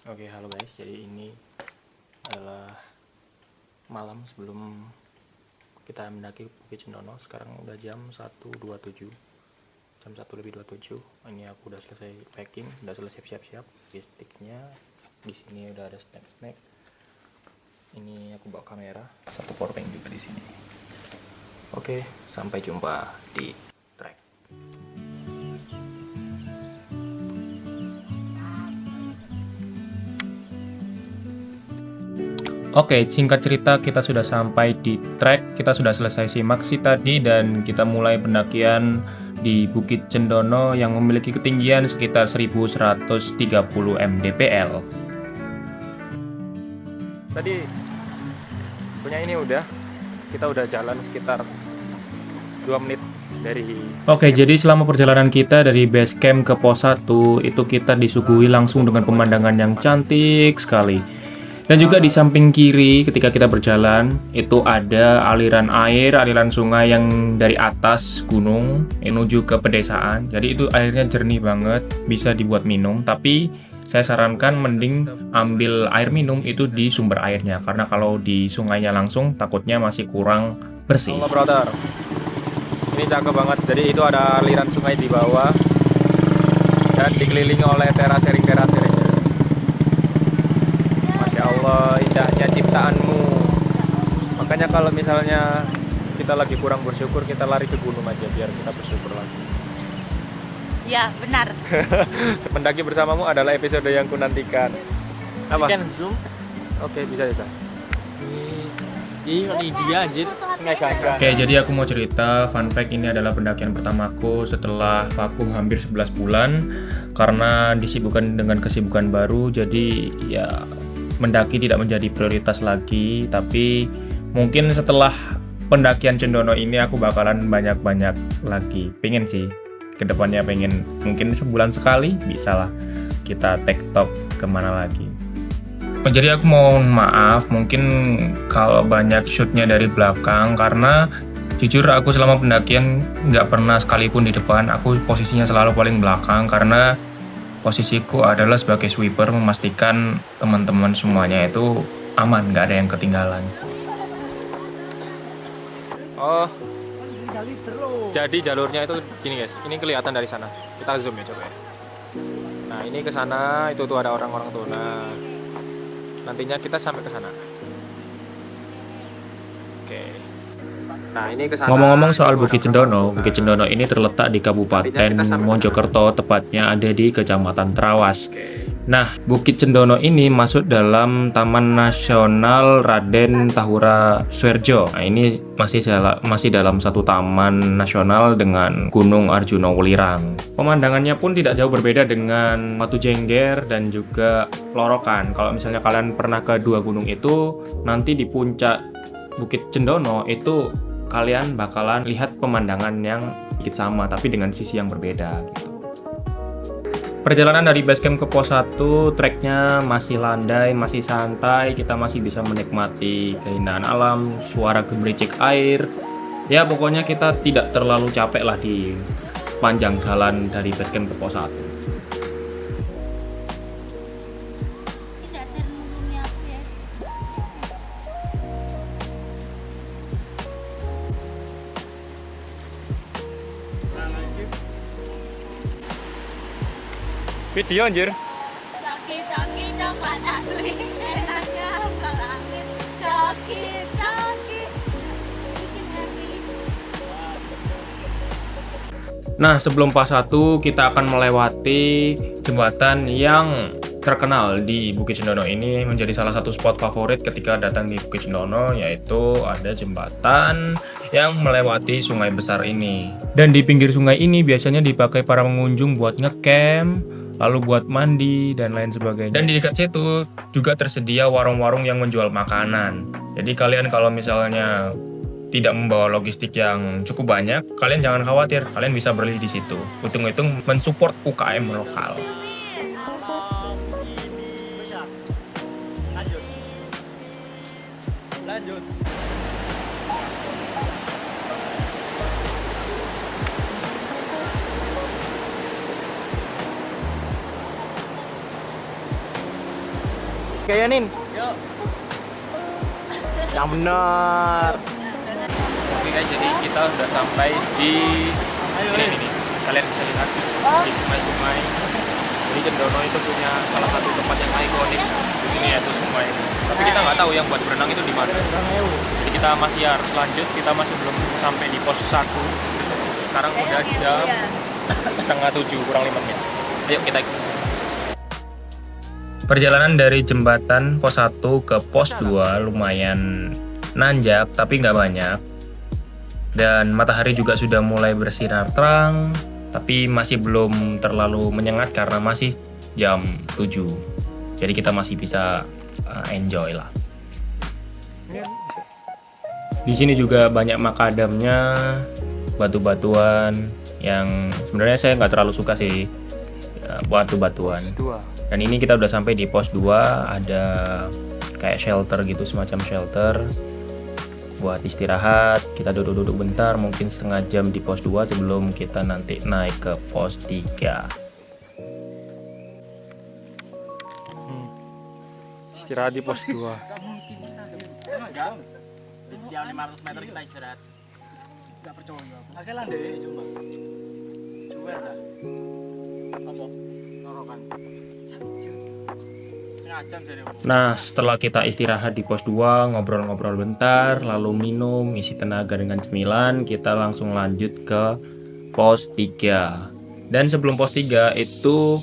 Oke, halo guys. Jadi ini adalah malam sebelum kita mendaki Bukit Cendono. Sekarang udah jam 1.27. Jam 1:27. Ini aku udah selesai packing, udah selesai siap-siap. Logistiknya di sini udah ada snack-snack. Ini aku bawa kamera, satu powerbank juga di sini. Oke, sampai jumpa di trek. Oke, singkat cerita kita sudah sampai di trek, kita sudah selesai simak sih tadi dan kita mulai pendakian di Bukit Cendono yang memiliki ketinggian sekitar 1130 mdpl. Tadi punya ini kita udah jalan sekitar 2 menit dari. Oke, jadi selama perjalanan kita dari base camp ke pos 1 itu kita disuguhi langsung dengan pemandangan yang cantik sekali. Dan juga di samping kiri ketika kita berjalan itu ada aliran air, aliran sungai yang dari atas gunung menuju ke pedesaan. Jadi itu airnya jernih banget, bisa dibuat minum. Tapi saya sarankan mending ambil air minum itu di sumber airnya, karena kalau di sungainya langsung takutnya masih kurang bersih. Allah brother, ini cakep banget. Jadi itu ada aliran sungai di bawah dan dikelilingi oleh terasering. Allah, indahnya ciptaanmu. Makanya kalau misalnya kita lagi kurang bersyukur, kita lari ke gunung aja biar kita bersyukur lagi. Ya, benar. Mendaki bersamamu adalah episode yang kunantikan. Apa? Kan zoom. Oke, bisa. Ini dia anjir. Oke, jadi aku mau cerita fun fact, ini adalah pendakian pertamaku setelah vakum hampir 11 bulan karena disibukkan dengan kesibukan baru. Jadi ya mendaki tidak menjadi prioritas lagi, tapi mungkin setelah pendakian Cendono ini aku bakalan banyak lagi. Pengen sih, kedepannya pengen mungkin sebulan sekali bisa lah kita tektok kemana lagi. Jadi aku mohon maaf mungkin kalau banyak shootnya dari belakang, karena jujur aku selama pendakian nggak pernah sekalipun di depan. Aku posisinya selalu paling belakang karena posisiku adalah sebagai sweeper, memastikan teman-teman semuanya itu aman, nggak ada yang ketinggalan. Oh, jadi jalurnya itu gini guys, ini kelihatan dari sana. Kita zoom ya coba ya. Nah ini ke sana, itu tuh ada orang-orang tuh. Nah nantinya kita sampai ke sana. Oke. Nah, ini kesana. Ngomong-ngomong soal Bukit Cendono ini terletak di Kabupaten Mojokerto, tepatnya ada di Kecamatan Trawas. Nah, Bukit Cendono ini masuk dalam Taman Nasional Raden Tahura Suerjo. Nah, ini masih dalam satu taman nasional dengan Gunung Arjuna Welirang. Pemandangannya pun tidak jauh berbeda dengan Watu Jengger dan juga Lorokan. Kalau misalnya kalian pernah ke dua gunung itu, nanti di puncak Bukit Cendono itu kalian bakalan lihat pemandangan yang sedikit sama tapi dengan sisi yang berbeda gitu. Perjalanan dari base camp ke pos 1, treknya masih landai, masih santai, kita masih bisa menikmati keindahan alam, suara gemericik air. Ya pokoknya kita tidak terlalu capek lah di panjang jalan dari base camp ke pos 1. Tidak serumurnya aku ya. Video anjir. Coki coklat asli, enaknya asal angin. Coki. Bikin happy. Nah, sebelum pas 1 kita akan melewati jembatan yang terkenal di Bukit Cendono. Ini menjadi salah satu spot favorit ketika datang di Bukit Cendono, yaitu ada jembatan yang melewati sungai besar ini. Dan di pinggir sungai ini biasanya dipakai para pengunjung buat ngecamp, lalu buat mandi dan lain sebagainya. Dan di dekat situ juga tersedia warung-warung yang menjual makanan. Jadi kalian kalau misalnya tidak membawa logistik yang cukup banyak, kalian jangan khawatir, kalian bisa beli di situ. Hitung-hitung mensupport UKM lokal. Lanjut. Nin. Yuk. Yang benar. Oke guys, jadi kita udah sampai di ini. Kalian bisa lihat di sungai-sungai. Jadi Cendono itu punya salah satu tempat yang ikonik di sini, yaitu sungai. Tapi kita nggak tahu yang buat berenang itu di mana. Jadi kita masih harus lanjut, kita masih belum sampai di pos 1. Sekarang udah jam setengah 7 kurang 5 menit. Ayo kita ikut. Perjalanan dari jembatan pos 1 ke pos 2 lumayan nanjak tapi nggak banyak. Dan matahari juga sudah mulai bersinar terang, tapi masih belum terlalu menyengat karena masih jam 7. Jadi kita masih bisa enjoy lah. Di sini juga banyak makadamnya, batu-batuan yang sebenarnya saya nggak terlalu suka sih, batu-batuan. Dan ini kita udah sampai di pos 2, ada kayak shelter gitu, semacam shelter buat istirahat. Kita duduk-duduk bentar, mungkin setengah jam di pos 2 sebelum kita nanti naik ke pos 3. Istirahat di pos 2. Di setiap 500 meter kita istirahat. Gak percaya aku. Agak landai coba. Coba dah. Apa? Norokan. Setengah jam jadi. Nah, setelah kita istirahat di pos 2, ngobrol-ngobrol bentar, lalu minum, isi tenaga dengan cemilan, kita langsung lanjut ke pos 3. Dan sebelum pos 3 itu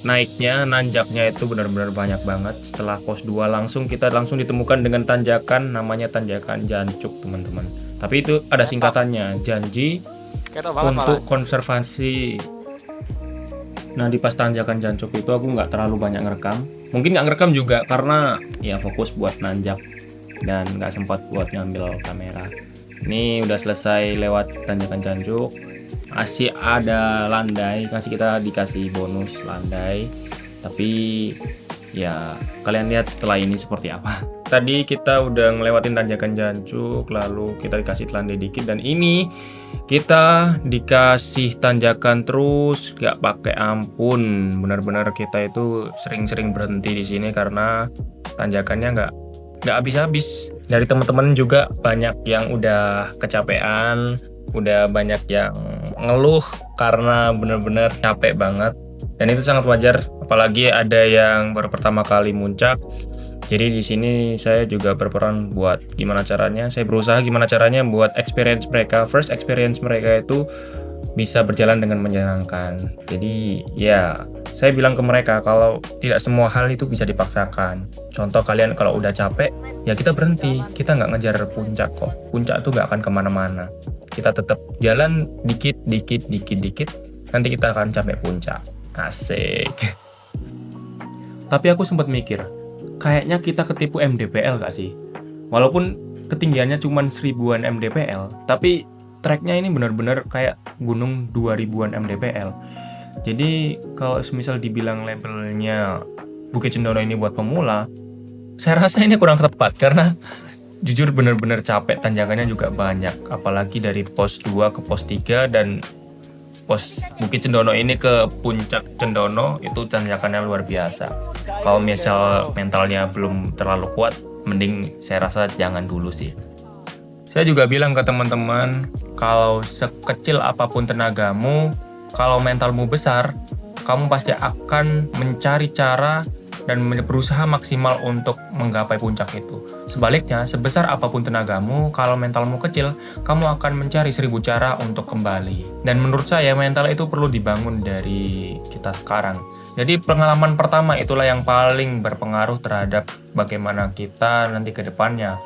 naiknya, nanjaknya itu benar-benar banyak banget. Setelah pos 2 kita langsung ditemukan dengan tanjakan, namanya tanjakan Jancuk, teman-teman. Tapi itu ada singkatannya, janji untuk konservasi. Nah, di pas tanjakan Jancuk itu aku nggak terlalu banyak ngerekam. Mungkin nggak ngerekam juga karena ya fokus buat nanjak dan nggak sempat buat ngambil kamera. Ini udah selesai lewat tanjakan Jancuk. Masih ada landai, kita dikasih bonus landai. Tapi ya kalian lihat setelah ini seperti apa. Tadi kita udah ngelewatin tanjakan Jancuk, lalu kita dikasih landai dikit, dan ini kita dikasih tanjakan terus, gak pakai ampun. Benar-benar kita itu sering-sering berhenti di sini karena tanjakannya nggak habis-habis. Dari teman-teman juga banyak yang udah kecapean, udah banyak yang ngeluh karena benar-benar capek banget. Dan itu sangat wajar, apalagi ada yang baru pertama kali muncak. Jadi di sini saya juga berperan buat gimana caranya, saya berusaha gimana caranya buat first experience mereka itu bisa berjalan dengan menyenangkan. Jadi ya, saya bilang ke mereka kalau tidak semua hal itu bisa dipaksakan. Contoh kalian kalau udah capek, ya kita berhenti, kita nggak ngejar puncak kok. Puncak tuh nggak akan kemana-mana. Kita tetap jalan dikit, nanti kita akan sampai puncak. Asik. Tapi aku sempat mikir, kayaknya kita ketipu MDPL gak sih? Walaupun ketinggiannya cuma 1000-an MDPL, tapi treknya ini benar-benar kayak gunung 2000-an MDPL. Jadi kalau semisal dibilang labelnya Bukit Cendono ini buat pemula, saya rasa ini kurang tepat karena jujur benar-benar capek, tanjakannya juga banyak. Apalagi dari pos 2 ke pos 3 dan pos Bukit Cendono ini ke puncak Cendono itu tanjakannya luar biasa. Kalau misal mentalnya belum terlalu kuat, mending saya rasa jangan dulu sih. Saya juga bilang ke teman-teman, kalau sekecil apapun tenagamu, kalau mentalmu besar, kamu pasti akan mencari cara dan berusaha maksimal untuk menggapai puncak itu. Sebaliknya, sebesar apapun tenagamu, kalau mentalmu kecil, kamu akan mencari 1000 cara untuk kembali. Dan menurut saya, mental itu perlu dibangun dari kita sekarang. Jadi pengalaman pertama itulah yang paling berpengaruh terhadap bagaimana kita nanti ke depannya.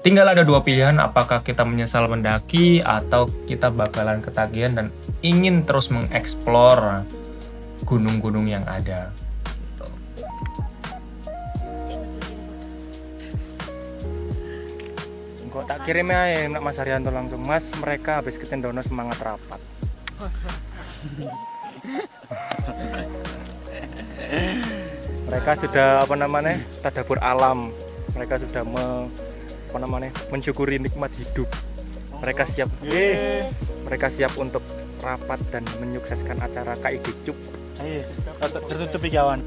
Tinggal ada 2 pilihan, apakah kita menyesal mendaki atau kita bakalan ketagihan dan ingin terus mengeksplor gunung-gunung yang ada. Kok tak kirim ya Mas Haryanto langsung. Mas, mereka habis ke Cendono semangat rapat. Mereka sudah tadabbur alam. Mereka sudah mensyukuri nikmat hidup. Mereka siap untuk rapat dan menyukseskan acara KID Cup. Tertutup kawan.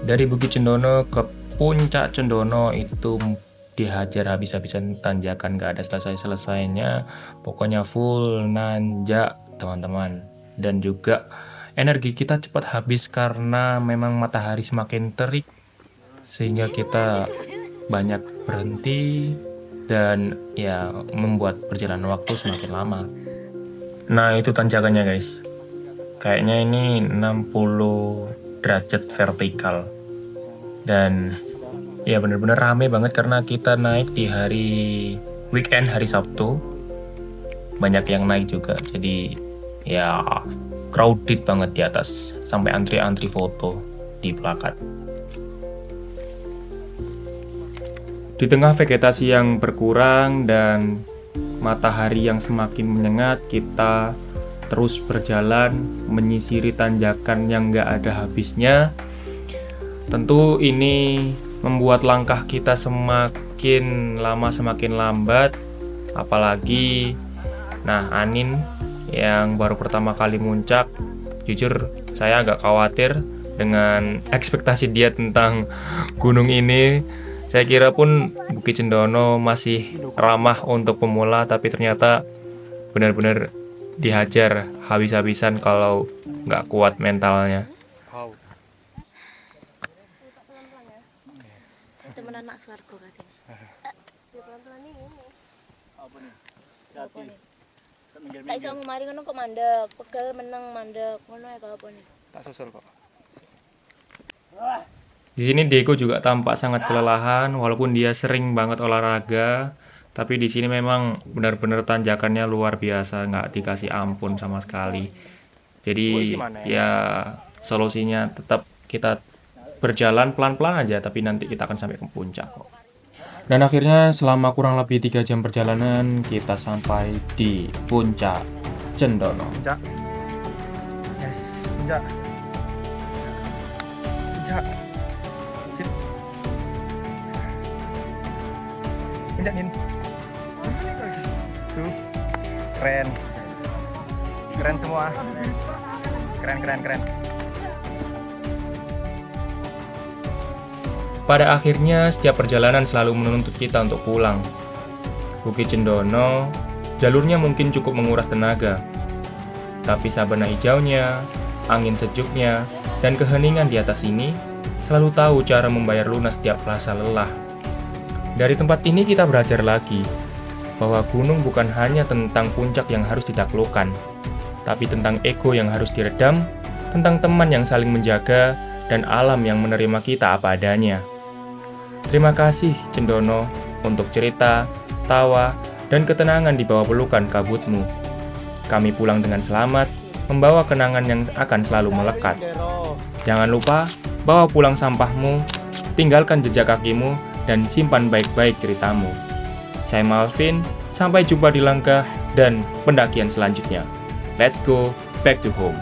Dari Bukit Cendono ke Puncak Cendono itu dihajar habis-habisan tanjakan, gak ada selesai-selesainya. Pokoknya full nanjak teman-teman. Dan juga energi kita cepat habis karena memang matahari semakin terik, sehingga kita banyak berhenti dan ya membuat perjalanan waktu semakin lama. Nah itu tanjakannya guys, kayaknya ini 60 derajat vertikal. Dan ya bener-bener rame banget karena kita naik di hari weekend, hari Sabtu. Banyak yang naik juga, jadi ya crowded banget di atas, sampai antri-antri foto di plakat. Di tengah vegetasi yang berkurang dan matahari yang semakin menyengat, kita terus berjalan menyisiri tanjakan yang gak ada habisnya. Tentu ini membuat langkah kita semakin lama semakin lambat. Apalagi Anin yang baru pertama kali muncak, jujur saya agak khawatir dengan ekspektasi dia tentang gunung ini. Saya kira pun Bukit Cendono masih ramah untuk pemula, tapi ternyata benar-benar dihajar habis-habisan kalau nggak kuat mentalnya. Wow. Temen anak swargo katanya. Apa nih? Hati. Kan minggir Kayak kamu mari ngono kok mandek, pegal meneng mandek. Ngono ya apa nih? Tak susul kok. Di sini Diego juga tampak sangat kelelahan, walaupun dia sering banget olahraga. Tapi di sini memang benar-benar tanjakannya luar biasa, nggak dikasih ampun sama sekali. Jadi ya solusinya tetap kita berjalan pelan-pelan aja, tapi nanti kita akan sampai ke puncak kok. Dan akhirnya selama kurang lebih 3 jam perjalanan, kita sampai di Puncak Cendono. Puncak. Yes, puncak. Puncak. Sip. Puncak Nin. Tuh. Keren. Keren semua. Keren. Pada akhirnya, setiap perjalanan selalu menuntut kita untuk pulang. Bukit Cendono, jalurnya mungkin cukup menguras tenaga. Tapi sabana hijaunya, angin sejuknya, dan keheningan di atas ini selalu tahu cara membayar lunas setiap rasa lelah. Dari tempat ini kita belajar lagi, bahwa gunung bukan hanya tentang puncak yang harus ditaklukkan, tapi tentang ego yang harus diredam, tentang teman yang saling menjaga, dan alam yang menerima kita apa adanya. Terima kasih Cendono untuk cerita, tawa, dan ketenangan di bawah pelukan kabutmu. Kami pulang dengan selamat, membawa kenangan yang akan selalu melekat. Jangan lupa, bawa pulang sampahmu, tinggalkan jejak kakimu, dan simpan baik-baik ceritamu. Saya Malvin, sampai jumpa di langkah dan pendakian selanjutnya. Let's go back to home.